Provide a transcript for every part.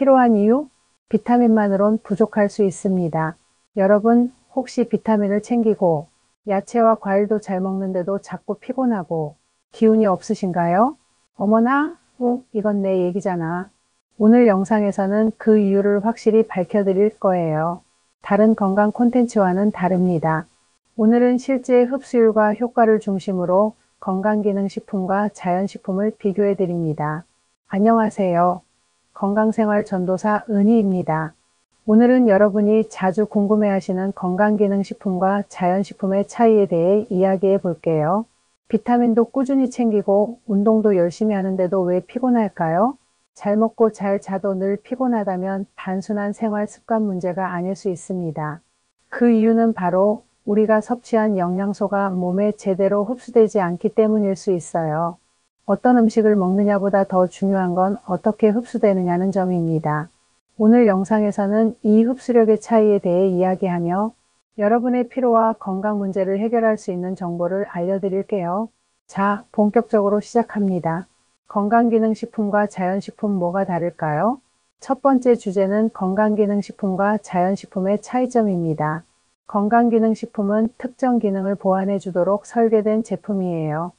필요한 이유? 비타민만으론 부족할 수 있습니다. 여러분, 혹시 비타민을 챙기고 야채와 과일도 잘 먹는데도 자꾸 피곤하고 기운이 없으신가요? 어머나, 이건 내 얘기잖아. 오늘 영상에서는 그 이유를 확실히 밝혀드릴 거예요. 다른 건강 콘텐츠와는 다릅니다. 오늘은 실제 흡수율과 효과를 중심으로 건강기능식품과 자연식품을 비교해드립니다. 안녕하세요. 건강생활 전도사 은희입니다. 오늘은 여러분이 자주 궁금해하시는 건강기능식품과 자연식품의 차이에 대해 이야기해 볼게요. 비타민도 꾸준히 챙기고 운동도 열심히 하는데도 왜 피곤할까요? 잘 먹고 잘 자도 늘 피곤하다면 단순한 생활 습관 문제가 아닐 수 있습니다. 그 이유는 바로 우리가 섭취한 영양소가 몸에 제대로 흡수되지 않기 때문일 수 있어요. 어떤 음식을 먹느냐보다 더 중요한 건 어떻게 흡수되느냐는 점입니다. 오늘 영상에서는 이 흡수력의 차이에 대해 이야기하며 여러분의 피로와 건강 문제를 해결할 수 있는 정보를 알려드릴게요. 자, 본격적으로 시작합니다. 건강기능식품과 자연식품 뭐가 다를까요? 첫 번째 주제는 건강기능식품과 자연식품의 차이점입니다. 건강기능식품은 특정 기능을 보완해 주도록 설계된 제품이에요.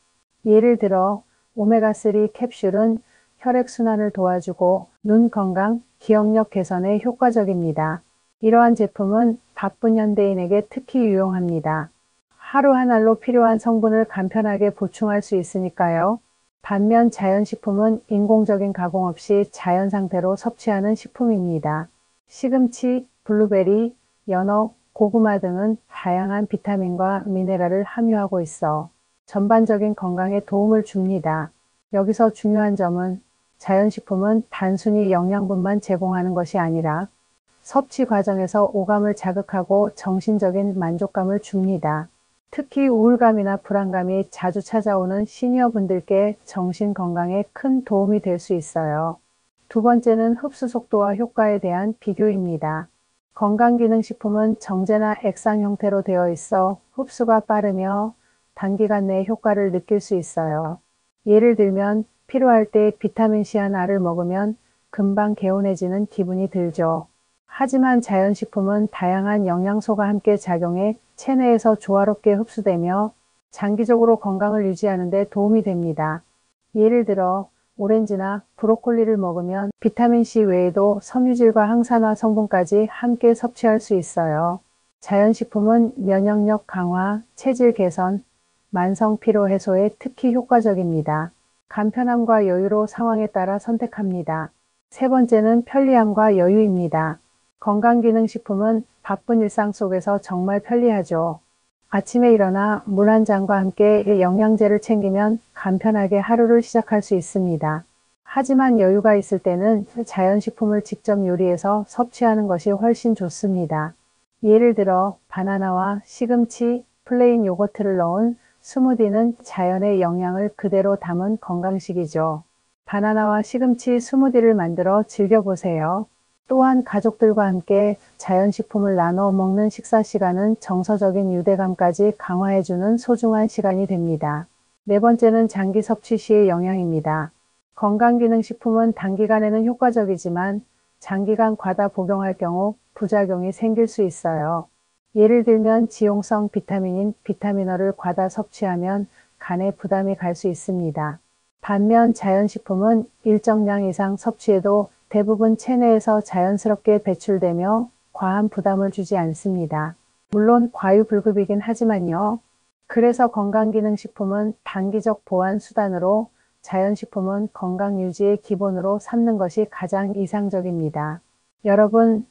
예를 들어 오메가3 캡슐은 혈액순환을 도와주고 눈 건강, 기억력 개선에 효과적입니다. 이러한 제품은 바쁜 현대인에게 특히 유용합니다. 하루 한 알로 필요한 성분을 간편하게 보충할 수 있으니까요. 반면 자연식품은 인공적인 가공 없이 자연 상태로 섭취하는 식품입니다. 시금치, 블루베리, 연어, 고구마 등은 다양한 비타민과 미네랄을 함유하고 있어 전반적인 건강에 도움을 줍니다. 여기서 중요한 점은 자연식품은 단순히 영양분만 제공하는 것이 아니라 섭취 과정에서 오감을 자극하고 정신적인 만족감을 줍니다. 특히 우울감이나 불안감이 자주 찾아오는 시니어분들께 정신 건강에 큰 도움이 될 수 있어요. 두 번째는 흡수 속도와 효과에 대한 비교입니다. 건강기능식품은 정제나 액상 형태로 되어 있어 흡수가 빠르며 단기간 내에 효과를 느낄 수 있어요. 예를 들면 필요할 때 비타민C 한 알을 먹으면 금방 개운해지는 기분이 들죠. 하지만 자연식품은 다양한 영양소가 함께 작용해 체내에서 조화롭게 흡수되며 장기적으로 건강을 유지하는 데 도움이 됩니다. 예를 들어 오렌지나 브로콜리를 먹으면 비타민C 외에도 섬유질과 항산화 성분까지 함께 섭취할 수 있어요. 자연식품은 면역력 강화, 체질 개선, 만성 피로 해소에 특히 효과적입니다. 간편함과 여유로 상황에 따라 선택합니다. 세 번째는 편리함과 여유입니다. 건강기능식품은 바쁜 일상 속에서 정말 편리하죠. 아침에 일어나 물 한 잔과 함께 영양제를 챙기면 간편하게 하루를 시작할 수 있습니다. 하지만 여유가 있을 때는 자연식품을 직접 요리해서 섭취하는 것이 훨씬 좋습니다. 예를 들어 바나나와 시금치, 플레인 요거트를 넣은 스무디는 자연의 영양을 그대로 담은 건강식이죠. 바나나와 시금치 스무디를 만들어 즐겨보세요. 또한 가족들과 함께 자연식품을 나눠 먹는 식사 시간은 정서적인 유대감까지 강화해주는 소중한 시간이 됩니다. 네 번째는 장기 섭취 시의 영향입니다. 건강기능식품은 단기간에는 효과적이지만 장기간 과다 복용할 경우 부작용이 생길 수 있어요. 예를 들면 지용성 비타민인 비타민어를 과다 섭취하면 간에 부담이 갈 수 있습니다. 반면 자연식품은 일정량 이상 섭취해도 대부분 체내에서 자연스럽게 배출되며 과한 부담을 주지 않습니다. 물론 과유불급이긴 하지만요. 그래서 건강기능식품은 단기적 보완 수단으로 자연식품은 건강 유지의 기본으로 삼는 것이 가장 이상적입니다. 여러분,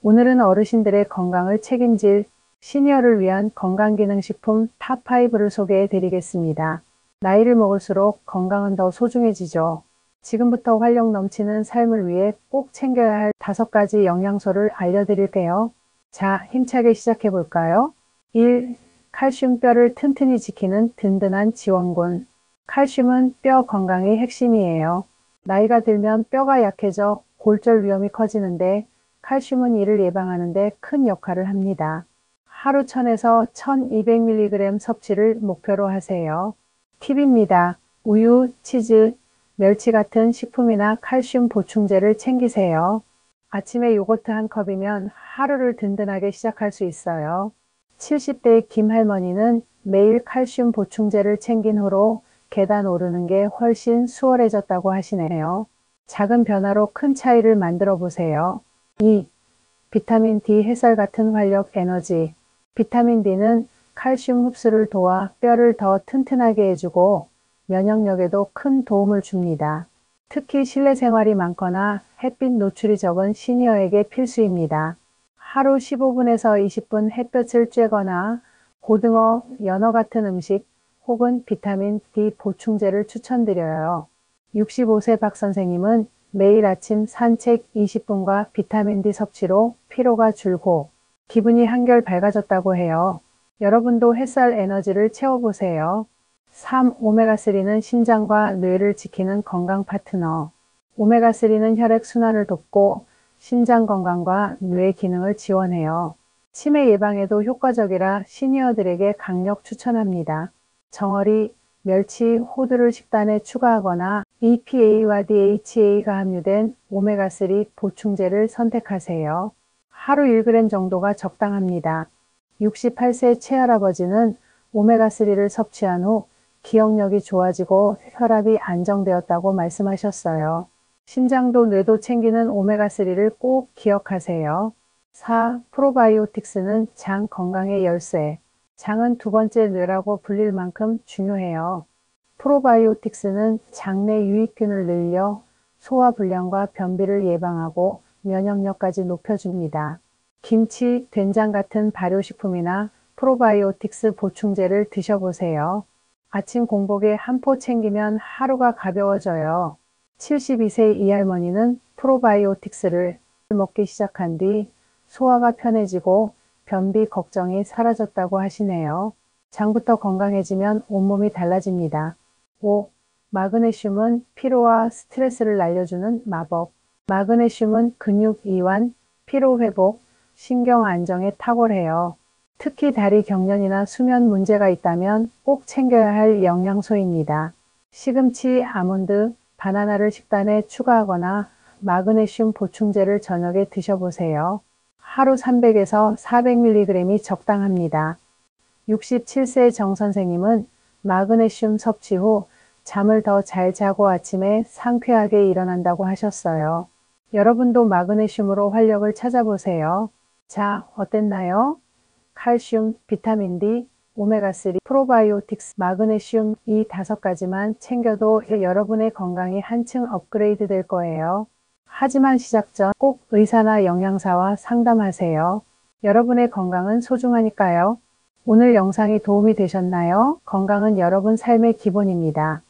오늘은 어르신들의 건강을 책임질 시니어를 위한 건강기능식품 탑5를 소개해 드리겠습니다. 나이를 먹을수록 건강은 더 소중해지죠. 지금부터 활력 넘치는 삶을 위해 꼭 챙겨야 할 5가지 영양소를 알려드릴게요. 자, 힘차게 시작해 볼까요? 1. 칼슘 뼈를 튼튼히 지키는 든든한 지원군. 칼슘은 뼈 건강의 핵심이에요. 나이가 들면 뼈가 약해져 골절 위험이 커지는데 칼슘은 이를 예방하는 데 큰 역할을 합니다. 하루 1000에서 1200mg 섭취를 목표로 하세요. 팁입니다. 우유, 치즈, 멸치 같은 식품이나 칼슘 보충제를 챙기세요. 아침에 요거트 한 컵이면 하루를 든든하게 시작할 수 있어요. 70대의 김 할머니는 매일 칼슘 보충제를 챙긴 후로 계단 오르는 게 훨씬 수월해졌다고 하시네요. 작은 변화로 큰 차이를 만들어 보세요. 2. 비타민 D 햇살 같은 활력 에너지. 비타민 D는 칼슘 흡수를 도와 뼈를 더 튼튼하게 해주고 면역력에도 큰 도움을 줍니다. 특히 실내 생활이 많거나 햇빛 노출이 적은 시니어에게 필수입니다. 하루 15분에서 20분 햇볕을 쬐거나 고등어, 연어 같은 음식 혹은 비타민 D 보충제를 추천드려요. 65세 박 선생님은 매일 아침 산책 20분과 비타민 D 섭취로 피로가 줄고 기분이 한결 밝아졌다고 해요. 여러분도 햇살 에너지를 채워보세요. 3. 오메가3는 심장과 뇌를 지키는 건강 파트너. 오메가3는 혈액순환을 돕고 심장 건강과 뇌 기능을 지원해요. 치매 예방에도 효과적이라 시니어들에게 강력 추천합니다. 정어리, 멸치, 호두를 식단에 추가하거나 EPA와 DHA가 함유된 오메가3 보충제를 선택하세요. 하루 1g 정도가 적당합니다. 68세 최할아버지는 오메가3를 섭취한 후 기억력이 좋아지고 혈압이 안정되었다고 말씀하셨어요. 신장도 뇌도 챙기는 오메가3를 꼭 기억하세요. 4. 프로바이오틱스는 장 건강의 열쇠. 장은 두 번째 뇌라고 불릴 만큼 중요해요. 프로바이오틱스는 장내 유익균을 늘려 소화불량과 변비를 예방하고 면역력까지 높여줍니다. 김치, 된장 같은 발효식품이나 프로바이오틱스 보충제를 드셔보세요. 아침 공복에 한 포 챙기면 하루가 가벼워져요. 72세 이 할머니는 프로바이오틱스를 먹기 시작한 뒤 소화가 편해지고 변비 걱정이 사라졌다고 하시네요. 장부터 건강해지면 온몸이 달라집니다. 5. 마그네슘은 피로와 스트레스를 날려주는 마법. 마그네슘은 근육 이완, 피로 회복, 신경 안정에 탁월해요. 특히 다리 경련이나 수면 문제가 있다면 꼭 챙겨야 할 영양소입니다. 시금치, 아몬드, 바나나를 식단에 추가하거나 마그네슘 보충제를 저녁에 드셔보세요. 하루 300에서 400mg이 적당합니다. 67세 정 선생님은 마그네슘 섭취 후 잠을 더 잘 자고 아침에 상쾌하게 일어난다고 하셨어요. 여러분도 마그네슘으로 활력을 찾아보세요. 자, 어땠나요? 칼슘, 비타민 D, 오메가3, 프로바이오틱스, 마그네슘 이 5가지만 챙겨도 여러분의 건강이 한층 업그레이드 될 거예요. 하지만 시작 전 꼭 의사나 영양사와 상담하세요. 여러분의 건강은 소중하니까요. 오늘 영상이 도움이 되셨나요? 건강은 여러분 삶의 기본입니다.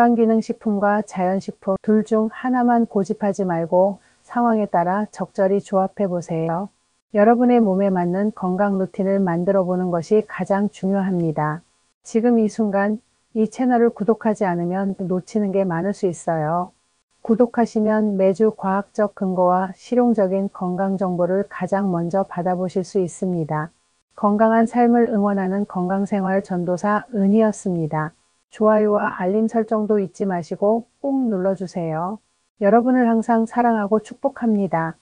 건강기능식품과 자연식품 둘 중 하나만 고집하지 말고 상황에 따라 적절히 조합해 보세요. 여러분의 몸에 맞는 건강 루틴을 만들어 보는 것이 가장 중요합니다. 지금 이 순간 이 채널을 구독하지 않으면 놓치는 게 많을 수 있어요. 구독하시면 매주 과학적 근거와 실용적인 건강 정보를 가장 먼저 받아보실 수 있습니다. 건강한 삶을 응원하는 건강생활 전도사 은희였습니다. 좋아요와 알림 설정도 잊지 마시고 꼭 눌러주세요. 여러분을 항상 사랑하고 축복합니다.